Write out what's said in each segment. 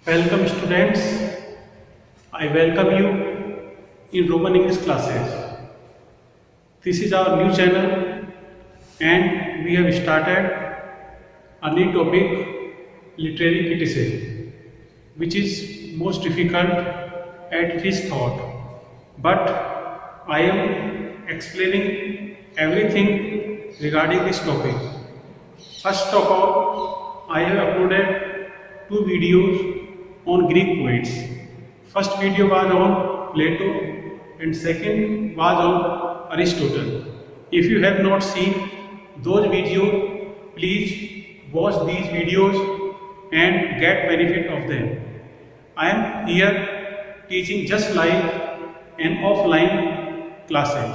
Welcome students. I welcome you in Roman English classes. This is our new channel and we have started a new topic, literary criticism, which is most difficult at this thought. But I am explaining everything regarding this topic. First of all, I have uploaded two videos on Greek poets. First video was on Plato and second was on Aristotle. If you have not seen those videos, please watch these videos and get benefit of them. I am here teaching just like an offline classes.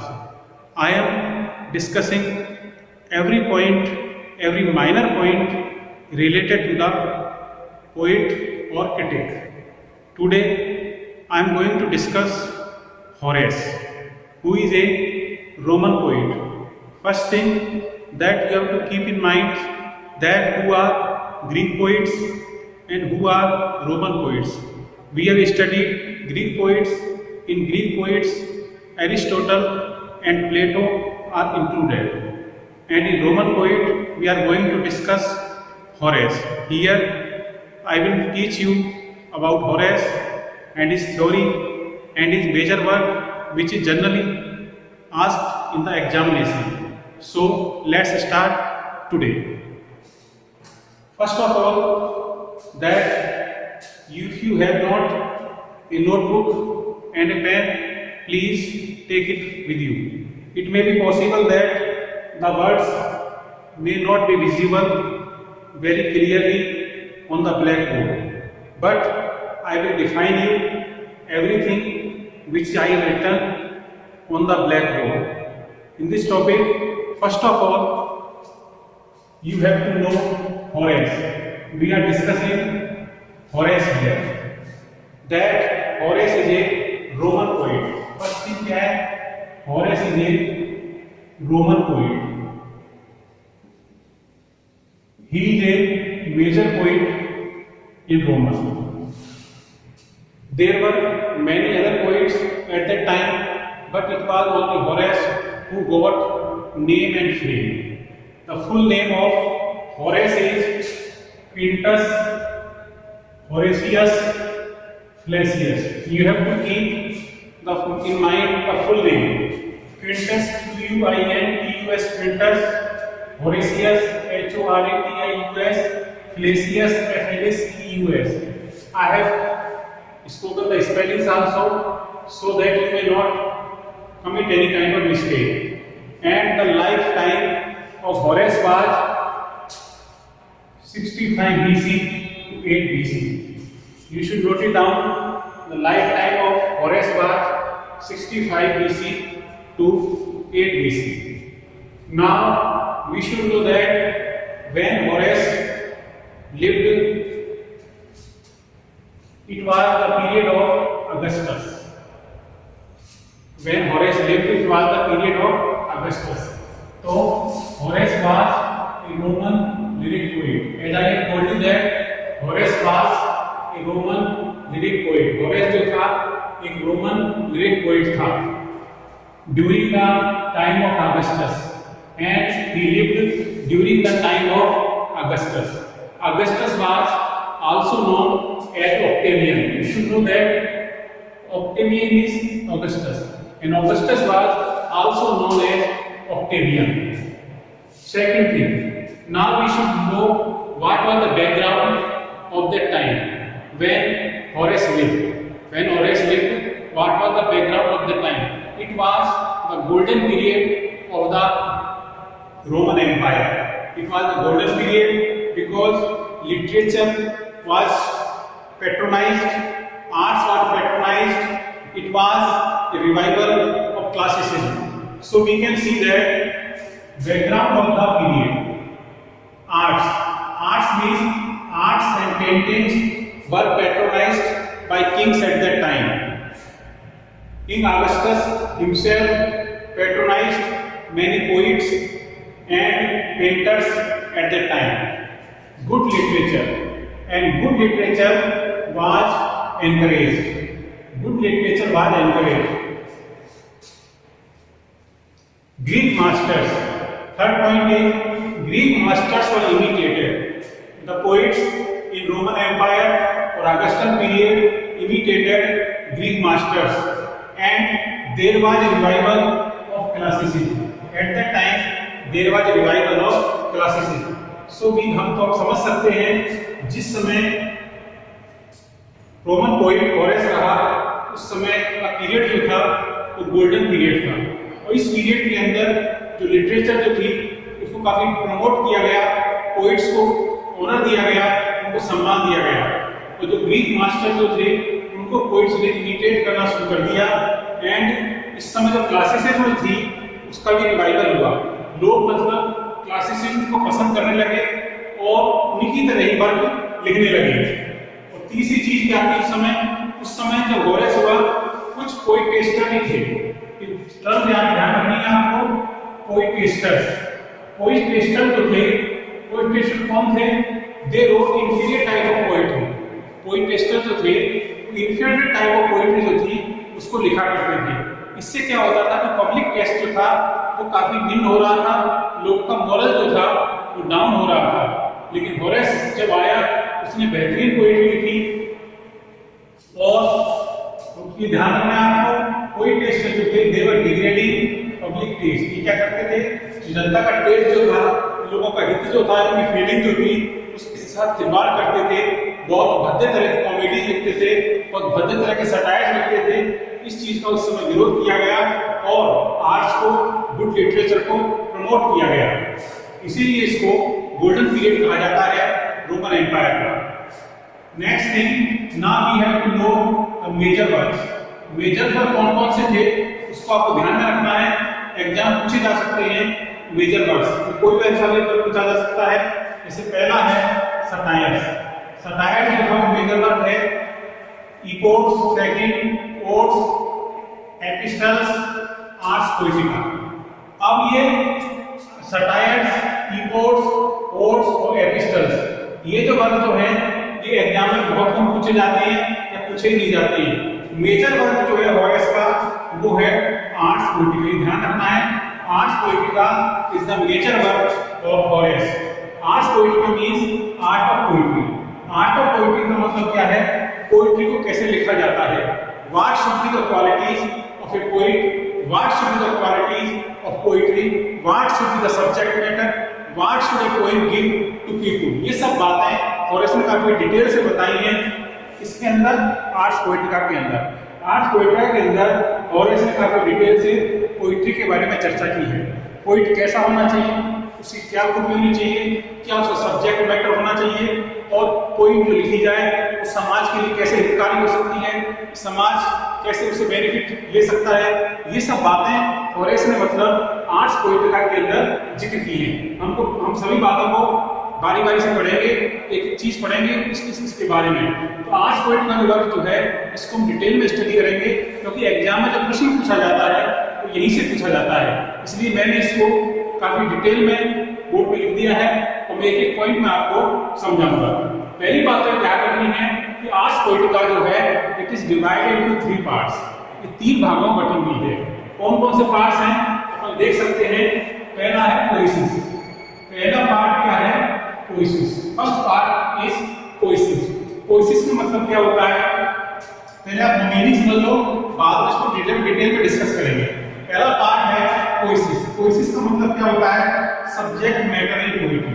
I am discussing every point, every minor point related to the poet or critic. Today I am going to discuss Horace, who is a Roman poet. First thing that you have to keep in mind that who are Greek poets and who are Roman poets. We have studied Greek poets. In Greek poets, Aristotle and Plato are included. And in Roman poet, we are going to discuss Horace. Here I will teach you about Horace and his theory and his major work, which is generally asked in the examination. So let's start today. First of all, that if you have not a notebook and a pen, please take it with you. It may be possible that the words may not be visible very clearly on the blackboard, but I will define you everything which I have written on the blackboard. In this topic, first of all, you have to know Horace. We are discussing Horace here. That Horace is a Roman poet. First thing क्या है? Horace is a Roman poet. He is a major poet in Rome. There were many other poets at that time, but it was only Horace who got name and fame. The full name of Horace is Quintus Horatius Flacius. You have to keep in mind the full name. Quintus, Quintus Horatius, Horatius, Flacius, Flacius. I have spoken the spellings also so that you may not commit any kind of mistake. And the lifetime of Horace was 65 BC to 8 BC. You should note it down. The lifetime of Horace was 65 BC to 8 BC. Now we should know that when Horace lived, it was the period of Augustus. When Horace lived, it was the period of Augustus. So Horace was a Roman lyric poet. As I have told you that Horace was a Roman lyric poet. Horace जो था एक Roman lyric poet था. During the time of Augustus, and he lived during the time of Augustus. Augustus was also known as Octavian. You should know that Octavian is Augustus, and Augustus was also known as Octavian. Second thing, now we should know what was the background of that time when Horace lived. When Horace lived, what was the background of the time? It was the golden period of the Roman Empire. It was the golden period because literature was patronized, arts was patronized, it was a revival of classicism. So we can see that background of the period. Arts. Arts means arts and paintings were patronized by kings at that time. King Augustus himself patronized many poets and painters at that time. Good literature, and good literature was encouraged. Good literature was encouraged. Greek masters. Third point is Greek masters were imitated. The poets in Roman Empire or Augustan period imitated Greek masters, and there was a revival of classicism. At that time, there was a revival of classicism. So भी हम तो समझ सकते हैं जिस समय Roman poet Horace रहा उस समय का पीरियड जो था वो गोल्डन पीरियड था, और इस पीरियड के अंदर जो लिटरेचर जो थी उसको काफी प्रमोट किया गया, पोइट्स को ऑनर दिया गया, उनको सम्मान दिया गया, और जो ग्रीक मास्टर जो थे उनको पोइट्स ने इमिटेट करना शुरू कर दिया। एंड इस समय जो क्लासिसिज्म थी उसका भी रिवाइवल हुआ। लोग मतलब क्लासिसिज्म को पसंद करने लगे और उन्हीं की तरह ही वर्क लिखने लगे। और तीसरी चीज क्या थी उस समय जब होरेस हुआ कुछ पोइटेस्टर भी थे। टर्म ध्यान रखनी है आपको, पोइटेस्टर्स। पोइटेस्टर जो थे, पोइटेस्टर कौन थे? They wrote inferior type of poetry. Poetaster जो थे इंफीरियर टाइप ऑफ पोएट्री जो थी उसको लिखा करते थे। इससे क्या होता था कि पब्लिक टेस्ट जो था वो काफी निम्न हो रहा था, लोग का मोरल जो था वो डाउन हो रहा था। लेकिन होरेस जब आया उसने बेहतरीन पोएट्री लिखी, और ये ध्यान रखना है आपको, पोइटेस्टर जो थे दे वर डिग्रेडिंग पब्लिक टेस्ट। ये क्या करते थे? जनता का टेस्ट जो था, लोगों का हित जो था, उनकी फीलिंग जो थी उसके साथ खिलवाड़ करते थे, बहुत भद्दे तरह की कॉमेडी लिखते थे, बहुत भद्दे तरह के सटायर लिखते थे। इस चीज का उस समय विरोध किया गया और आर्ट्स को, गुड लिटरेचर को प्रमोट किया गया। इसीलिए इसको गोल्डन पीरियड कहा जाता है रोमन एम्पायर का। Next thing, now we have to know major works. Major work कौन कौन से थे उसको आपको ध्यान में रखना है। एग्जाम पूछे जा सकते हैं मेजर वर्क्स, कोई भी आंसर लेकर पूछा जा सकता है। जैसे पहला है सटायर्स। सटायर्स जो है मेजर वर्क है। Epodes, second odes, epistles, ars poetica. अब ये सटायर्स, इपोड्स, ओड्स और एपिस्टल्स, ये जो वर्क जो है ये एग्जाम में बहुत कम पूछे जाते हैं या पूछे नहीं जाते हैं। मेजर वर्क जो है होरेस का वो है आर्स पोएटिका। ध्यान रखना है, Ars Poetica is the major work of Horace. Ars Poetica means art of poetry. Art of poetry का मतलब क्या है? पोएट्री को कैसे लिखा जाता है। What should be the qualities of a poet? What should be the qualities of poetry? What should be the subject matter? What should a poet give to people? ये सब बातें होरेस ने काफी डिटेल से बताई हैं इसके अंदर, आर्ट्स पोएटिका के अंदर। आर्ट्स पोएटिका के अंदर होरेस ने काफी डिटेल से पोएट्री के बारे में चर्चा की है। पोएट कैसा होना चाहिए, उसकी क्या खूबी होनी चाहिए, क्या उसका सब्जेक्ट मैटर होना चाहिए, और पोएम जो लिखी जाए वो समाज के लिए कैसे हितकारी हो सकती है, समाज कैसे उससे बेनिफिट ले सकता है। ये सब बातें होरेस ने मतलब आर्ट्स पोएटिका के अंदर जिक्र की है। हम सभी बातों को बारी बारी से पढ़ेंगे, एक चीज पढ़ेंगे इसके बारे में। तो आर्ट्स पोएटिका का वर्क जो है इसको हम डिटेल में स्टडी करेंगे, क्योंकि एग्जाम में जब प्रश्न पूछा जाता है तो यहीं से पूछा जाता है। इसलिए मैंने इसको काफी डिटेल में बोर्ड पे लिख दिया है और मैं एक पॉइंट में आपको समझाऊंगा। पहली बात तो ध्यान रखनी है कि आर्ट्स पोएटिका जो है it is divided into 3 parts. ये 3 भागों में बटी हुई है। कौन कौन से पार्ट्स हैं अपन देख सकते हैं। पहला है पोएसिस। पहला पार्ट क्या है? Poesis. First part is poesis. Poesis का मतलब क्या होता है पहले आप मीनिंग समझ लो, बाद में इसको डिटेल में डिस्कस करेंगे। पहला पार्ट है पोएसिस। पोएसिस का मतलब क्या होता है? Subject matter in poetry.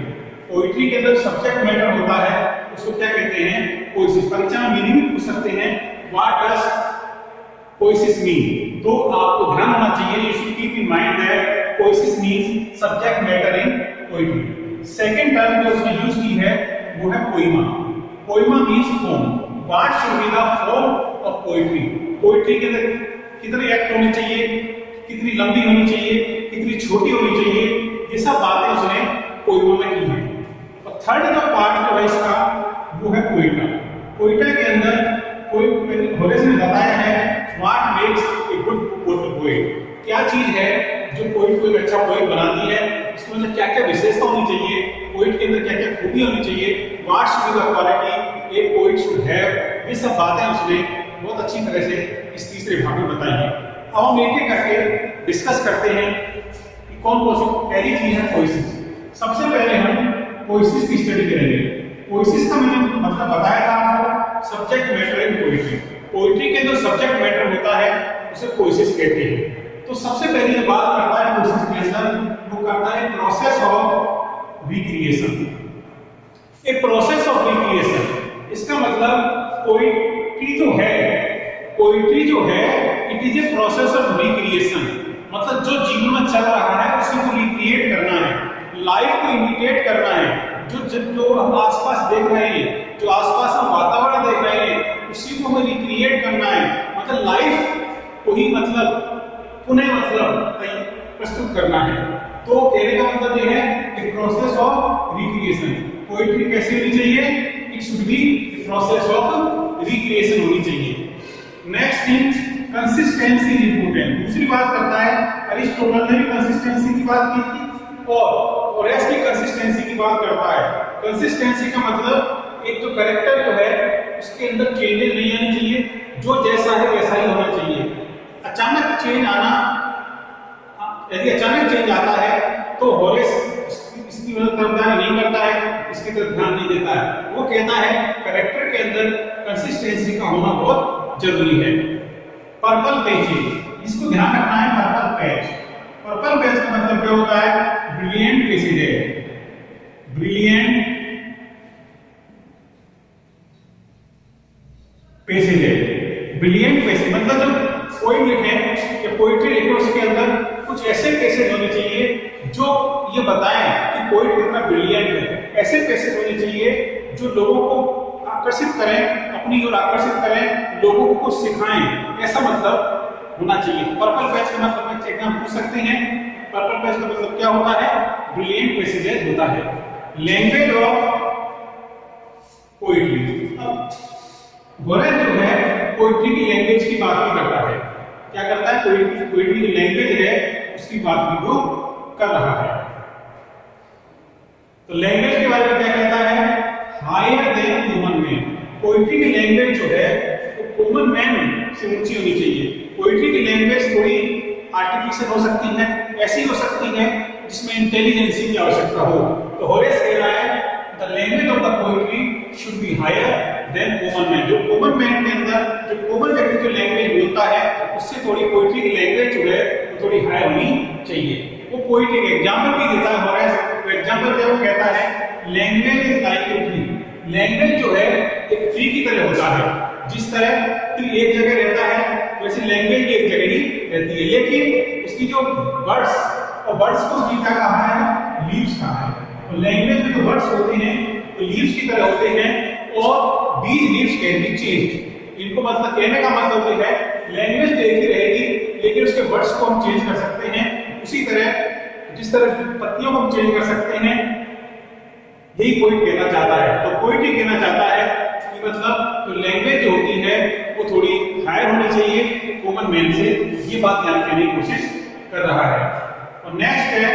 Poetry के अंदर सब्जेक्ट मैटर होता है उसको क्या कहते हैं? पोएसिस। परीक्षा में मीनिंग पूछ सकते हैं व्हाट डज पोएसिस मीन। तो आपको ध्यान होना चाहिए, you should keep in mind that poesis means subject matter in poetry. Second term जो उसने यूज की है वो है poema. Poema means form. What should be the form of poetry. Poetry के अंदर कितने एक्ट होने चाहिए, कितनी लंबी होनी चाहिए, कितनी छोटी होनी चाहिए, ये सब बातें उसने पोइमा में की हैं। और थर्ड जो पार्ट जो है इसका वो है पोएटा। पोएटा के अंदर होरेस ने बताया है what makes a good poet. क्या चीज है जो पोएट को एक अच्छा पोएट बनाती है, उसके अंदर क्या क्या विशेषता होनी चाहिए, पोएट के अंदर क्या क्या खूबी होनी चाहिए, what should be the quality a poet should have, ये सब बातें उसने बहुत अच्छी तरह से इस तीसरे भाग में बताई है। अब हम एक एक करके डिस्कस करते हैं कि कौन कौन सी। पहली चीज है पोइसिस। सबसे पहले हम पोइसिस की स्टडी करेंगे। पोइसिस का मैंने मतलब बताया था आपको, subject matter in poetry. Poetry के जो सब्जेक्ट मैटर होता है उसे पोइसिस कहते हैं। तो सबसे पहले जो बात करता है पोइसिस के अंदर, वो करता है process of recreation. A process of recreation, इसका मतलब पोइट्री जो है it is a process of recreation. मतलब जो जीवन में चल रहा है उसी को रिक्रिएट करना है, लाइफ को इमिटेट करना है। जो हम आसपास देख रहे हैं, जो आसपास हम वातावरण देख रहे हैं, उसी को हमें रिक्रिएट करना है। मतलब लाइफ को ही पुनः प्रस्तुत करना है। तो कहने का मतलब ये है कि प्रोसेस ऑफ रिक्रिएशन। पोइट्री कैसी होनी चाहिए? It should be process of recreation होनी चाहिए। Next thing, consistency is important. दूसरी बात करता है, अरिस्टोटल ने भी कंसिस्टेंसी की बात की थी और होरेस की कंसिस्टेंसी की बात करता है। कंसिस्टेंसी का मतलब एक जो कैरेक्टर जो है उसके अंदर चेंजेस नहीं आनी चाहिए, जो जैसा है वैसा ही होना चाहिए। अचानक चेंज आना, यदि अचानक चेंज आता है तो होरेस इसकी तरफदारी नहीं करता है, इसकी तरफ ध्यान नहीं देता है। वो कहता है कैरेक्टर के अंदर कंसिस्टेंसी का होना बहुत जरूरी है। पर्पल पेजेज, इसको ध्यान रखना है। पर्पल पेज, पर्पल पेज का मतलब क्या होता है? Brilliant passage, brilliant passage. Brilliant passage मतलब जो पोइट लिखे या पोइट्री लिखे उसके अंदर कुछ ऐसे पेसेज होने चाहिए जो ये बताएं कि पोइट कितना ब्रिलियंट है। ऐसे पेसेज होने चाहिए जो लोगों को आकर्षित करें, अपनी ओर आकर्षित करें, लोगों को कुछ सिखाएं, ऐसा मतलब होना चाहिए। पर्पल पेज का मतलब एग्जाम पूछ सकते हैं। पर्पल पेज का मतलब क्या होता है? ब्रिलियंट पेसेज होता है। लैंग्वेज ऑफ पोइट्री, होरेस जो है पोइट्री की लैंग्वेज की बात भी करता है। क्या करता है? पोइट्री की लैंग्वेज है उसकी बात भी वो कर रहा है। तो लैंग्वेज के बारे में क्या कहता है? Higher than common man. Poetry की लैंग्वेज जो है वो कॉमन मैन से ऊंची होनी चाहिए। पोइट्री की लैंग्वेज थोड़ी आर्टिफिशियल हो सकती है, ऐसी हो सकती है जिसमें इंटेलिजेंस की आवश्यकता हो। तो होरेस कह रहा है the language of the poetry should be higher than common man. जो कॉमन मैन के अंदर, जो कॉमन व्यक्ति जो लैंग्वेज बोलता है उससे थोड़ी पोइट्री की लैंग्वेज जो है वो थोड़ी हायर होनी चाहिए। वो पोइट्री एक एग्जांपल भी देता है होरेस। तो एग्जांपल क्या वो कहता है? Language is like a tree. Language जो है एक ट्री की तरह होता है। जिस तरह ट्री एक जगह रहता है वैसे लैंग्वेज भी एक जगह ही रहती है, लेकिन उसकी जो वर्ड्स, और वर्ड्स को भी क्या कहा है? लीव्स कहा है। तो लैंग्वेज में जो वर्ड्स होते हैं वो लीव्स की तरह होते हैं और these leaves can be changed. इनको मतलब कहने का मतलब है लैंग्वेज तो एक ही रहेगी लेकिन उसके वर्ड्स को हम चेंज कर सकते हैं। उसी तरह जिस तरह पत्तियों को हम चेंज कर सकते हैं, यही पोइट कहना चाहता है। तो पोइट ही कहना चाहता है कि मतलब जो लैंग्वेज जो होती है वो थोड़ी हायर होनी चाहिए कॉमन मैन से। ये बात ध्यान देने की कोशिश कर रहा है। और नेक्स्ट है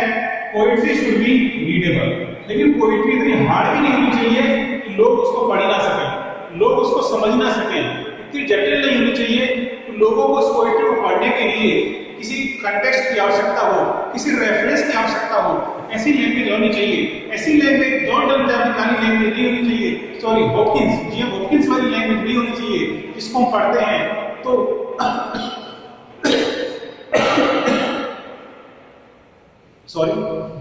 पोइट्री शुड बी रीडेबल। लेकिन पोइट्री इतनी हार्ड भी नहीं होनी चाहिए कि लोग उसको पढ़ ना सकें, लोग उसको समझ ना सकें। इतनी जटिल नहीं होनी चाहिए कि लोगों को उस पोइट्री को पढ़ने के लिए किसी कंटेक्स्ट की आवश्यकता हो, किसी रेफरेंस की आवश्यकता हो। ऐसी लैंग्वेज होनी चाहिए। ऐसी लैंग्वेज जॉन डनलैप वाली लैंग्वेज नहीं होनी चाहिए। सॉरी, हॉपकिंस, जी हॉपकिंस वाली लैंग्वेज नहीं होनी चाहिए जिसको हम पढ़ते हैं तो सॉरी,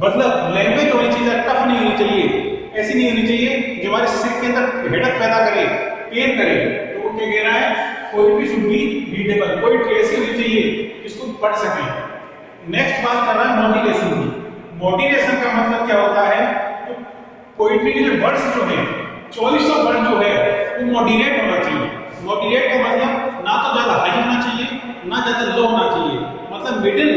मतलब लैंग्वेज होनी चाहिए, टफ नहीं होनी चाहिए। ऐसी नहीं होनी चाहिए जो हमारे सिर के अंदर हेडक पैदा करे, पेन करे। तो वो क्या कह रहा है? Poetry should B readable. Poetry ऐसी होनी चाहिए जिसको पढ़ सके। नेक्स्ट बात कर रहा है मोटिवेशन की। मोटिवेशन का मतलब क्या होता है? तो पोइट्री के जो वर्ड्स जो है, 2400 वर्ड जो है वो मॉडरेट होना चाहिए। मॉडरेट का मतलब ना तो ज्यादा हाई होना चाहिए ना ज्यादा लो होना चाहिए। मतलब मिडिल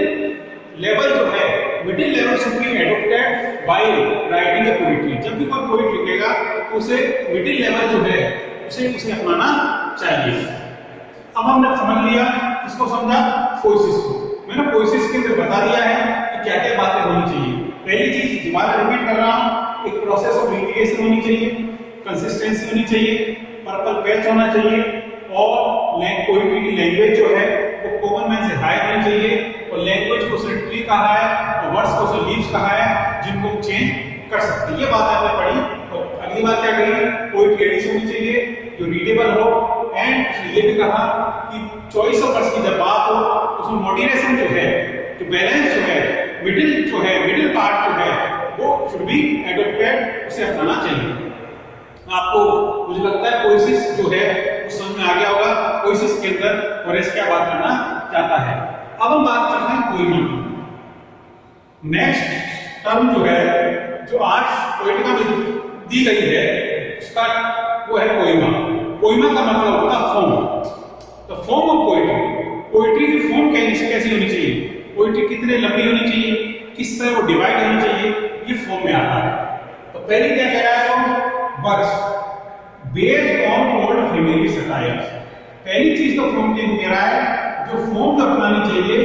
लेवल जो है, middle level should be adopted by writing a poetry. जब भी कोई पोइट लिखेगा तो उसे मिडिल लेवल जो है उसे अपनाना चाहिए। अब हमने समझ लिया, इसको समझा पोइसिस को। मैंने पोइसिस के अंदर बता दिया है कि क्या क्या बातें होनी चाहिए। पहली चीज दोबारा रिपीट कर रहा हूं, एक प्रोसेस ऑफ रिक्रिएशन होनी चाहिए, कंसिस्टेंसी होनी चाहिए, कैच होना चाहिए, और पोइट्री की लैंग्वेज जो है वो कॉमन मैन से हाई होनी चाहिए, और लैंग्वेज को सिर्फ ट्री कहा है और वर्ड्स को सिर्फ लीव्स कहा है जिनको चेंज कर सकते हैं। ये बात आपने पढ़ी। और अगली बात क्या कही, पोइट्री एडिशन होनी चाहिए जो रीडेबल हो, एंड ये भी कहा कि चॉइस ऑफ वर्ड्स की जब बात हो उसमें मॉडरेशन जो है, जो बैलेंस जो है, मिडिल पार्ट जो है वो शुड बी एडॉप्टेड, उसे अपनाना चाहिए। आपको मुझे लगता है कोशिश जो है वो समझ में आ गया होगा, कोशिश के अंदर होरेस क्या बात करना चाहता है। अब हम बात करते हैं पोइमा की। नेक्स्ट टर्म जो है जो आज पोएटिका में दी गई है उसका वो है पोइमा। पोइमा का मतलब होता है form. The form of poetry, poetry की फॉर्म कैसी होनी चाहिए, पोएट्री कितने लंबी होनी चाहिए, किस तरह वो डिवाइड होनी चाहिए, ये फॉर्म में आता है। तो पहले क्या कह रहा है वो words based on old family satires. पहली चीज तो फॉर्म की कह रहा है जो फॉर्म तो अपनानी चाहिए,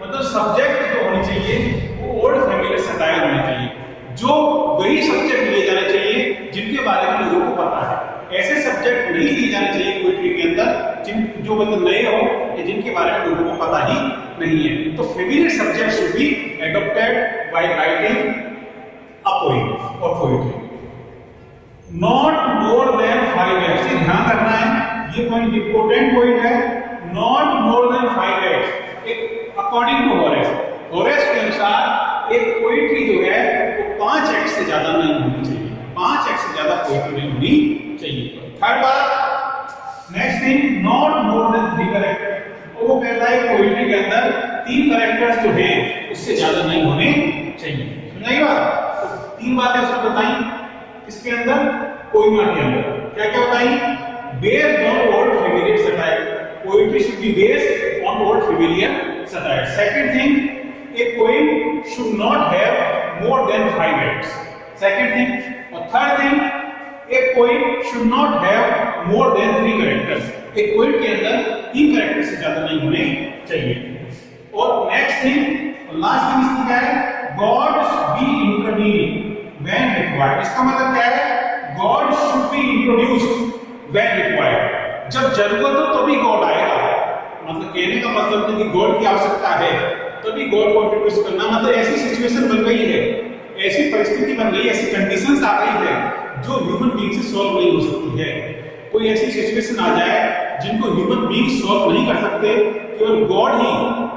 मतलब सब्जेक्ट जो होनी चाहिए वो ओल्ड फैमिली सटायर होनी चाहिए, जो वही सब्जेक्ट लिए जाने चाहिए जिनके बारे में लोगों को पता है। ऐसे सब्जेक्ट नहीं लिए जाने चाहिए पोएट्री के अंदर जो मतलब नए हो या जिनके बारे में लोगों को पता ही नहीं है। तो familiar subject should be adopted by writing a poem और poetry. Not more than 5 words, ध्यान रखना है, ये पॉइंट इंपोर्टेंट पॉइंट है। नॉट मोर देन 5 वर्ड्स, एक अकॉर्डिंग टू होरेस के अनुसार एक पोएट्री जो है वो 5 एक्ट से ज्यादा नहीं होनी चाहिए, 5 एक्ट से ज्यादा पोएट्री नहीं होनी चाहिए। थर्ड बात, next thing, not more then 3 character, और वो कहता है पोएट्री के अंदर 3 कैरेक्टर्स जो हैं उससे ज्यादा नहीं होने चाहिए। समझाइए बात। तो 3 बातें उसने बताई इसके अंदर, पोइमा के अंदर क्या क्या बताई, based on old familiar satire, poetry should be based on old familiar satire. Second thing, a poem should not have more than 5 acts. Second thing, और third thing, a poem should not have more than 3 characters. एक poem के अंदर 3 characters से ज्यादा नहीं होने चाहिए। और next thing, last thing इसकी क्या है, God should be intervened when required. इसका मतलब क्या है, God should be introduced when required. जब जरूरत हो तभी God आएगा। मतलब कहने का मतलब है कि God की आवश्यकता है तभी गॉड को इंट्रोड्यूस करना। मतलब ऐसी सिचुएशन बन गई है, ऐसी परिस्थिति बन गई, ऐसी कंडीशंस आ गई है जो ह्यूमन बीइंग से सॉल्व नहीं हो सकती है। कोई ऐसी सिचुएशन आ जाए जिनको ह्यूमन बीइंग सॉल्व नहीं कर सकते, केवल गॉड ही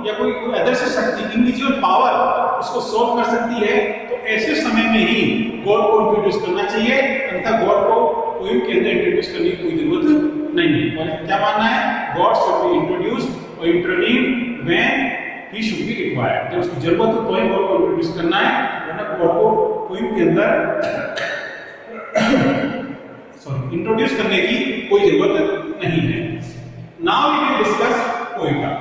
या कोई अदृश्य शक्ति, इनविजिबल पावर उसको सॉल्व कर सकती है। तो ऐसे समय में ही गॉड को इंट्रोड्यूस करना चाहिए, अन्यथा गॉड को पोएम के अंदर इंट्रोड्यूस करने की कोई जरूरत नहीं है। और क्या मानना है, गॉड शुड बी इंट्रोड्यूस्ड और intervene when he should be required। जब उसकी जरूरत हो तो ही गॉड को इंट्रोड्यूस करना है, वरना गॉड को पोएम के अंदर इंट्रोड्यूस करने की कोई जरूरत नहीं है। Now we will discuss poeta.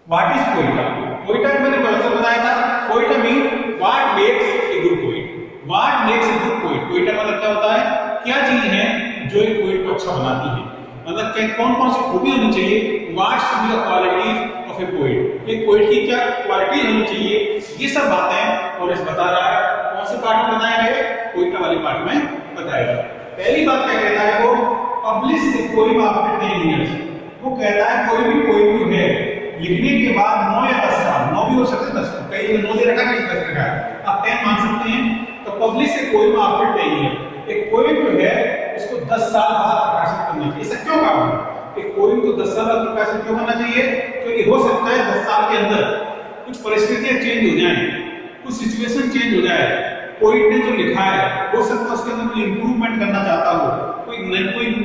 What is poeta? Poeta मैंने पहले बताया था, poeta mean what makes a good poet. What makes a good poet, poeta मतलब क्या होता है, क्या चीज है जो एक पोएट को अच्छा बनाती है, मतलब कौन कौन सी खूबी होनी चाहिए, what should be the qualities of a poet, एक पोएट की क्या क्वालिटी होनी चाहिए, ये सब बातें और इस बता रहा है। कौन से पार्ट में बताया है, पोएटा वाले पार्ट में बताएगा। पहली बात क्या कहता है वो, publish a poem after 10 years. वो कहता है कोई भी पोएम जो है लिखने के बाद 9 या 10 साल, 9 भी हो सकते हैं, 10, कई 9 दे रखा, कई 10 रखा है, आप 10 मान सकते हैं। तो publish a poem after 10 year, एक पोएम जो है उसको 10 साल बाद प्रकाशित करना चाहिए। ऐसा क्यों कहा, एक पोएम को 10 साल बाद प्रकाशित क्यों करना चाहिए, क्योंकि हो सकता है 10 साल के अंदर कुछ परिस्थितियां चेंज हो जाएं, कुछ सिचुएशन चेंज हो जाए, पोएट ने जो लिखा है हो सकता है उसके अंदर कोई इंप्रूवमेंट करना चाहता हो, कोई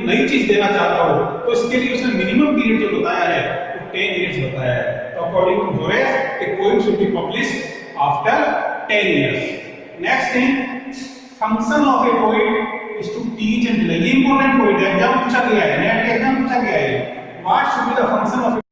नई चीज देना चाहता हो, तो इसके लिए उसने मिनिमम पीरियड जो बताया है वो 10 इयर्स बताया है। तो अकॉर्डिंग टू होरेस, एक poem should be published after 10 years. Next thing, function of a poet is to teach and learn. ये इंपॉर्टेंट पॉइंट है, एग्जाम पूछा गया है, नेट एग्जाम पूछा गया है। What should be the function of